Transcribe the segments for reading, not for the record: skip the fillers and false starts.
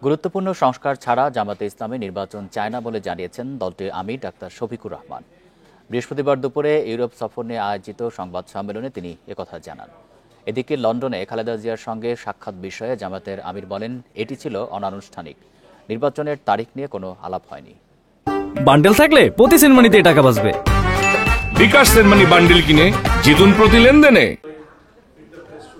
গুরুত্বপূর্ণ সংস্কার ছাড়া জামাতে ইসলামী নির্বাচন চায় না বলে জানিয়েছেন দলটির আমির ডাক্তার শফিকুর রহমান। বৃহস্পতিবার দুপুরে ইউরোপ সফর নিয়ে আয়োজিত সংবাদ সম্মেলনে তিনি একথা জানান। এদিকে লন্ডনে খালেদা জিয়ার সঙ্গে সাক্ষাৎ বিষয়ে জামাতের আমির বলেন, এটি ছিল অনানুষ্ঠানিক। নির্বাচনের তারিখ নিয়ে কোনো আলাপ হয়নি। বান্ডেল থাকলে প্রতি সেনমানিতে টাকা বাঁচবে। বিকাশ সেনমানি বান্ডেল কিনে জিতুন প্রতি লেনদেনে।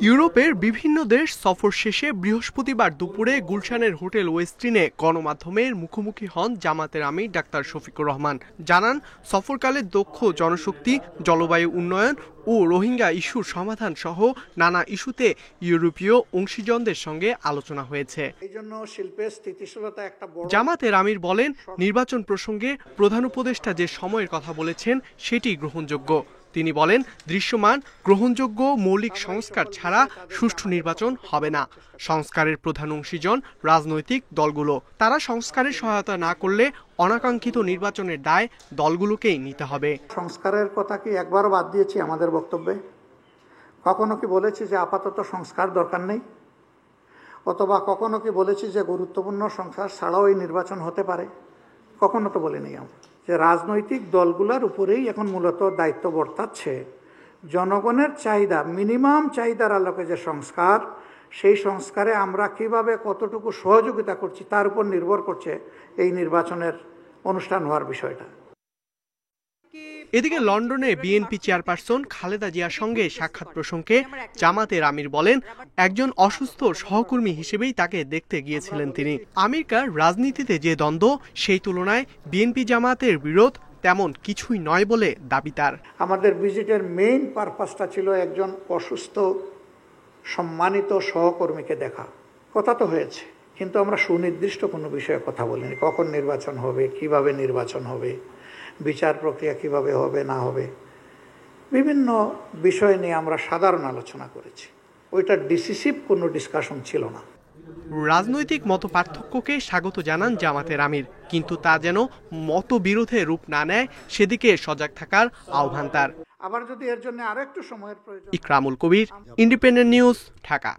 ইউরোপের বিভিন্ন দেশ সফর শেষে বৃহস্পতিবার দুপুরে গুলশানের হোটেল ওয়েস্টিনে গণমাধ্যমের মুখোমুখি হন জামাতের আমির ডাক্তার শফিকুর রহমান। জানান, সফরকালে দক্ষ জনশক্তি, জলবায়ু উন্নয়ন ও রোহিঙ্গা ইস্যুর সমাধান সহ নানা ইস্যুতে ইউরোপীয় অংশীজনদের সঙ্গে আলোচনা হয়েছে। জামাতের আমির বলেন, নির্বাচন প্রসঙ্গে প্রধান উপদেষ্টা যে সময়ের কথা বলেছেন সেটি গ্রহণযোগ্য। তিনি বলেন, দৃশ্যমান গ্রহণযোগ্য মৌলিক সংস্কার ছাড়া সুষ্ঠু নির্বাচন হবে না। সংস্কারের প্রধান অংশীজন রাজনৈতিক দলগুলো। তারা সংস্কারের সহায়তা না করলে অনাকাঙ্ক্ষিত নির্বাচনের দায় দলগুলোকেই নিতে হবে। সংস্কারের কথা কি একবারও বাদ দিয়েছি আমাদের বক্তব্যে? কখনো কি বলেছি যে আপাতত সংস্কার দরকার নেই? অথবা কখনো কি বলেছি যে গুরুত্বপূর্ণ সংস্কার ছাড়াও এই নির্বাচন হতে পারে? কখনো তো বলিনি আমরা। যে রাজনৈতিক দলগুলোর উপরেই এখন মূলত দায়িত্ব বর্তাচ্ছে জনগণের চাহিদা, মিনিমাম চাহিদার আলোকে যে সংস্কার, সেই সংস্কারে আমরা কিভাবে কতটুকু সহযোগিতা করছি তার উপর নির্ভর করছে এই নির্বাচনের অনুষ্ঠান হওয়ার বিষয়টা। এদিকে লন্ডনে বিএনপি চেয়ারপারসন খালেদা জিয়ার সঙ্গে সাক্ষাৎ প্রসঙ্গে জামাতের আমির বলেন, একজন অসুস্থ সহকর্মী হিসেবেই তাকে দেখতে গিয়েছিলেন তিনি। আমিরকার রাজনীতিতে যে দ্বন্দ্ব, সেই তুলনায় বিএনপি জামাতের বিরোধ তেমন কিছুই নয় বলে দাবি তার। আমাদের ভিজিটের মেইন পারপাসটা ছিল একজন অসুস্থ সম্মানিত সহকর্মীকে দেখা। কথা তো হয়েছে, কিন্তু আমরা সুনির্দিষ্ট কোনো বিষয়ে কথা বলিনি। কখন নির্বাচন হবে, কিভাবে নির্বাচন হবে, বিচার প্রক্রিয়া কিভাবে হবে না হবে, বিভিন্ন বিষয় নিয়ে আমরা সাধারণ আলোচনা করেছি। ওইটা ডিসিসিভ কোনো ডিসকাশন ছিল না। রাজনৈতিক মতপার্থক্যকে স্বাগত জানান জামাতের আমির, কিন্তু তা যেন মতবিরোধে রূপ না নেয় সেদিকে সজাগ থাকার আহ্বান তার। আবার যদি এর জন্য আরেকটু সময়ের প্রয়োজন। ইকরামুল কবির, ইন্ডিপেন্ডেন্ট নিউজ, ঢাকা।